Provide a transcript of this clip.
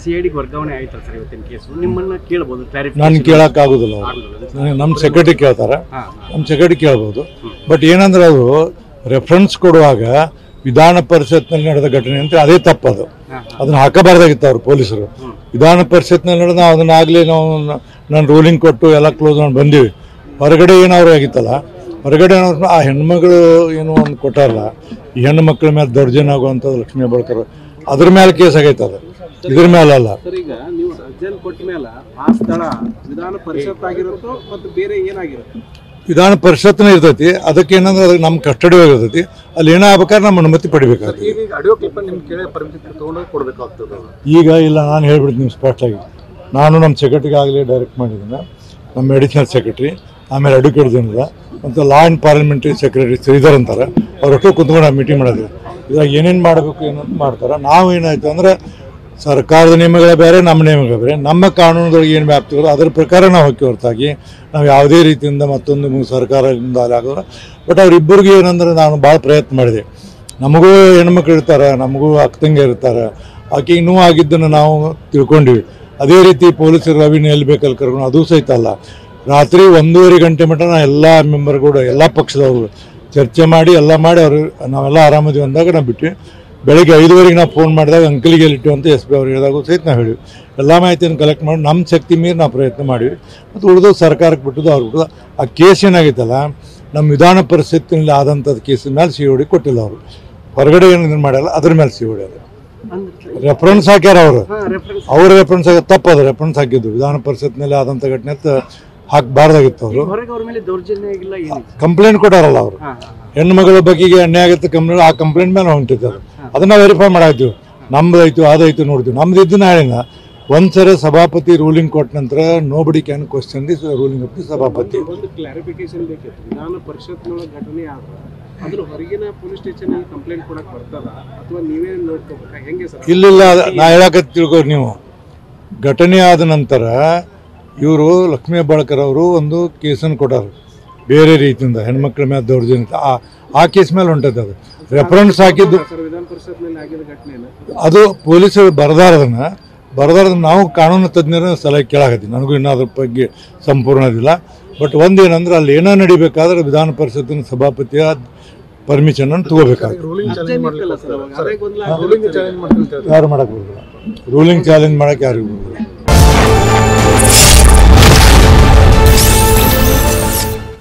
ಸಿಐಡಿಗೆ ವರ್ಗಾವಣೆ ಆಯ್ತಲ್ಲ ಸರ್ ಇವತ್ತಿನ ಕೇಸು, ನಿಮ್ಮನ್ನ ಕೇಳಬಹುದು ಕ್ಲಾರಿಫಿಕೇಶನ್? ನಾನು ಕೇಳೋಕ್ಕಾಗೋದಿಲ್ಲ, ನಮ್ಮ ಸೆಕ್ರೆಟರಿ ಕೇಳ್ತಾರೆ, ನಮ್ಮ ಸೆಕ್ರೆಟರಿ ಕೇಳ್ಬೋದು. ಬಟ್ ಏನಂದ್ರೆ ಅದು ರೆಫರೆನ್ಸ್ ಕೊಡುವಾಗ ವಿಧಾನ ಪರಿಷತ್ನಲ್ಲಿ ನಡೆದ ಘಟನೆ ಅಂತ ಅದೇ ತಪ್ಪದು, ಅದನ್ನ ಹಾಕಬಾರ್ದಾಗಿತ್ತು ಅವರು ಪೊಲೀಸರು. ವಿಧಾನ ಪರಿಷತ್ನಲ್ಲಿ ನಡೆದ ನಾವು ಅದನ್ನಾಗಲೇ ನಾನು ರೂಲಿಂಗ್ ಕೊಟ್ಟು ಎಲ್ಲ ಕ್ಲೋಸ್ ಮಾಡಿ ಬಂದೀವಿ. ಹೊರಗಡೆ ಏನಾದ್ರು ಆಗಿತ್ತಲ್ಲ, ಹೊರಗಡೆ ಆ ಹೆಣ್ಮಗಳು ಏನು ಒಂದು ಕೊಟ್ಟಾರಲ್ಲ, ಈ ಹೆಣ್ಣು ಮಕ್ಕಳ ಮೇಲೆ ದೌರ್ಜನ್ಯ ಆಗುವಂಥದ್ದು ಲಕ್ಷ್ಮೀ ಹೆಬ್ಬಾಳ್ಕರ್, ಅದ್ರ ಮೇಲೆ ಕೇಸ್ ಆಗೈತೆ, ಅದು ಇದ್ರ ಮೇಲೆ ಅಲ್ಲ. ಈಗ ನೀವು ಅರ್ಜೆಂಟ್ ಕೊಟ್ಟ ಮೇಲೆ ಆ ಸ್ಥಳ ವಿಧಾನ ಪರಿಷತ್ ಆಗಿರುತ್ತೋ ಮತ್ತು ಬೇರೆ ಏನಾಗಿರುತ್ತೆ? ವಿಧಾನ ಪರಿಷತ್ನ ಇರ್ತೈತಿ, ಅದಕ್ಕೆ ಏನಂದ್ರೆ ಅದಕ್ಕೆ ನಮ್ಮ ಕಸ್ಟಡಿ ಇರ್ತೈತಿ, ಅಲ್ಲಿ ಏನಾಗಬೇಕಾದ್ರೆ ನಮ್ಮ ಅನುಮತಿ ಪಡಿಬೇಕಾಗ್ತದೆ. ಈಗ ಇಲ್ಲ, ನಾನು ಹೇಳ್ಬಿಡ್ತೀನಿ ಸ್ಪಷ್ಟವಾಗಿ. ನಾನು ನಮ್ಮ ಸೆಕ್ರೆಟರಿಗೆ ಆಗಲೇ ಡೈರೆಕ್ಟ್ ಮಾಡಿದ್ದೀನಿ, ನಮ್ಮ ಅಡಿಷನಲ್ ಸೆಕ್ರೆಟರಿ, ಆಮೇಲೆ ಅಡ್ವೊಕೇಟ್ ಜನರಲ್ ಮತ್ತು law and parliamentary secretary Shridhar ಅಂತಾರೆ, ಅವರಷ್ಟು ಕುತ್ಕೊಂಡು ಮೀಟಿಂಗ್ ಮಾಡೋದು. ಇವಾಗ ಏನೇನು ಮಾಡಬೇಕು ಏನಂತ ಮಾಡ್ತಾರೆ. ನಾವು ಏನಾಯ್ತು ಅಂದರೆ ಸರ್ಕಾರದ ನಿಯಮಗಳೇ ಬೇರೆ, ನಮ್ಮ ನಿಯಮಗಳೇ ಬೇರೆ, ನಮ್ಮ ಕಾನೂನುಗಳಿಗೆ ಏನು ವ್ಯಾಪ್ತಿಗಳು ಅದರ ಪ್ರಕಾರ ನಾವು ಹೋಗಿ ಹೊರತಾಗಿ ನಾವು ಯಾವುದೇ ರೀತಿಯಿಂದ ಮತ್ತೊಂದು ಸರ್ಕಾರದಿಂದ ಆಗೋಲ್ಲ. ಬಟ್ ಅವರಿಬ್ಬರಿಗೂ ಏನಂದ್ರೆ ನಾನು ಭಾಳ ಪ್ರಯತ್ನ ಮಾಡಿದೆ. ನಮಗೂ ಹೆಣ್ಮಕ್ಳು ಇರ್ತಾರೆ, ನಮಗೂ ಅಕ್ಕಂಗೆ ಇರ್ತಾರೆ, ಆಕೆಗೆ ನೋವು ಆಗಿದ್ದನ್ನು ನಾವು ತಿಳ್ಕೊಂಡಿವಿ. ಅದೇ ರೀತಿ ಪೊಲೀಸರು ರವಿನ ಎಲ್ಲಿ ಬೇಕಲ್ಲಿ ಕರ್ಕೊಂಡು ಅದು ಸಹಿತ ಅಲ್ಲ. ರಾತ್ರಿ 1:30 ಗಂಟೆ ಮಟ್ಟ ನಾ ಎಲ್ಲ ಮೆಂಬರ್ಗಳು ಎಲ್ಲ ಪಕ್ಷದವರು ಚರ್ಚೆ ಮಾಡಿ ಎಲ್ಲ ಮಾಡಿ ಅವರು ನಾವೆಲ್ಲ ಆರಾಮದೀವಿ ಅಂದಾಗ ನಾವು ಬಿಟ್ವಿ. ಬೆಳಗ್ಗೆ 5:30 ನಾವು ಫೋನ್ ಮಾಡಿದಾಗ ಅಂಕಲಿಗೆ ಎಲ್ಲಿಟ್ಟು ಅಂತ SP ಅವ್ರು ಹೇಳಿದಾಗ ಸಹಿತ ನಾವು ಹೇಳಿವಿ. ಎಲ್ಲ ಮಾಹಿತಿಯನ್ನು ಕಲೆಕ್ಟ್ ಮಾಡಿ ನಮ್ಮ ಶಕ್ತಿ ಮೀರಿ ನಾವು ಪ್ರಯತ್ನ ಮಾಡಿವಿ. ಮತ್ತು ಉಳಿದು ಸರ್ಕಾರಕ್ಕೆ ಬಿಟ್ಟದ್ದು ಅವ್ರು ಬಿಟ್ಟದ್ದು. ಆ ಕೇಸ್ ಏನಾಗಿತ್ತಲ್ಲ, ನಮ್ಮ ವಿಧಾನ ಪರಿಷತ್ತಿನಲ್ಲಿ ಆದಂಥದ್ದು ಕೇಸಿನ ಮೇಲೆ COD ಕೊಟ್ಟಿಲ್ಲ ಅವರು, ಹೊರಗಡೆ ಏನು ಮಾಡಲ್ಲ, ಅದ್ರ ಮೇಲೆ COD ಅದು ರೆಫರೆನ್ಸ್ ಹಾಕ್ಯಾರ ಅವ್ರ ರೆಫರೆನ್ಸ್ ಆಗ ತಪ್ಪದು. ರೆಫರೆನ್ಸ್ ಹಾಕಿದ್ದು ವಿಧಾನ ಪರಿಷತ್ನಲ್ಲಿ ಆದಂಥ ಘಟನೆ ಅಂತ ಹಾಕಬಾರ್ದಾಗಿತ್ತು. ಅವರು ಕಂಪ್ಲೇಂಟ್ ಕೊಟ್ಟಾರಲ್ಲ, ಅವರು ಹೆಣ್ಣು ಮಗಳ ಬಗ್ಗೆಗೆ ಅನ್ಯಾಯ ಆಗುತ್ತೆ ಕಂಪ್ಲೇಂಟ್, ಆ ಕಂಪ್ಲೇಂಟ್ ಮೇಲೆ ಹೊಂಟಿದ್ದಾರೆ. ಅದನ್ನ ವೆರಿಫೈ ಮಾಡಾಕ್ತೀವಿ, ನಮ್ದಾಯ್ತು ಅದಾಯ್ತು ನೋಡ್ತೀವಿ. ನಮ್ದು ಇದನ್ನ ಹೇಳಿನ ಒಂದ್ಸರಿ ಸಭಾಪತಿ ರೂಲಿಂಗ್ ಕೊಟ್ಟ ನಂತರ nobody can question the ruling of the ಸಭಾಪತಿ. ಒಂದು ಕ್ಲಾರಿಫಿಕೇಶನ್ ಬೇಕಿತ್ತು, ವಿಧಾನ ಪರಿಷತ್ನೊಳಗೆ ಘಟನೆ ಆದ್ರೆ ಅದ್ರ ಹೊರಗಿನ ಪೊಲೀಸ್ ಸ್ಟೇಷನ್ ಕಂಪ್ಲೇಂಟ್ ಕೊಡಕ್ ಬರ್ತದ ಅಥವಾ ನೀವೇ ನೋಡ್ಕೋಬೇಕಾ, ಹೆಂಗೆ ಸರ್? ಇಲ್ಲ, ನಾ ಹೇಳಕ ತಿಳ್ಕೊ ನೀವು. ಘಟನೆ ಆದ ನಂತರ ಇವರು ಲಕ್ಷ್ಮೀ ಹೆಬ್ಬಾಳ್ಕರ್ ಅವರು ಒಂದು ಕೇಸನ್ನು ಕೊಟ್ಟಾರ ಬೇರೆ ರೀತಿಯಿಂದ, ಹೆಣ್ಮಕ್ಳ ಮೇಲೆ ದೌರ್ಜನ್ಯ, ಆ ಕೇಸ್ ಮೇಲೆ ಹೊಂಟದ. ಅದು ರೆಫರೆನ್ಸ್ ಹಾಕಿದ್ದು ಅದು ಪೊಲೀಸರು ಬರದಾರದನ್ನ ನಾವು ಕಾನೂನು ತಜ್ಞರ ಸಲಹೆ ಕೇಳಾಕತ್ತೀವಿ. ನನಗೂ ಇನ್ನೂ ಅದ್ರ ಬಗ್ಗೆ ಸಂಪೂರ್ಣ ಇದಿಲ್ಲ. ಬಟ್ ಒಂದೇನಂದ್ರೆ ಅಲ್ಲಿ ಏನೋ ನಡಿಬೇಕಾದ್ರೆ ವಿಧಾನ ಪರಿಷತ್ತಿನ ಸಭಾಪತಿಯ ಪರ್ಮಿಷನ್ ಅನ್ನು ತಗೋಬೇಕಾಗ್ತದೆ. ಯಾರು ಮಾಡಕ್ ಬರೋದಿಲ್ಲ, ರೂಲಿಂಗ್ ಚಾಲೆಂಜ್ ಮಾಡಕ್ಕೆ ಯಾರಿಗೂ ಬರೋದಿಲ್ಲ.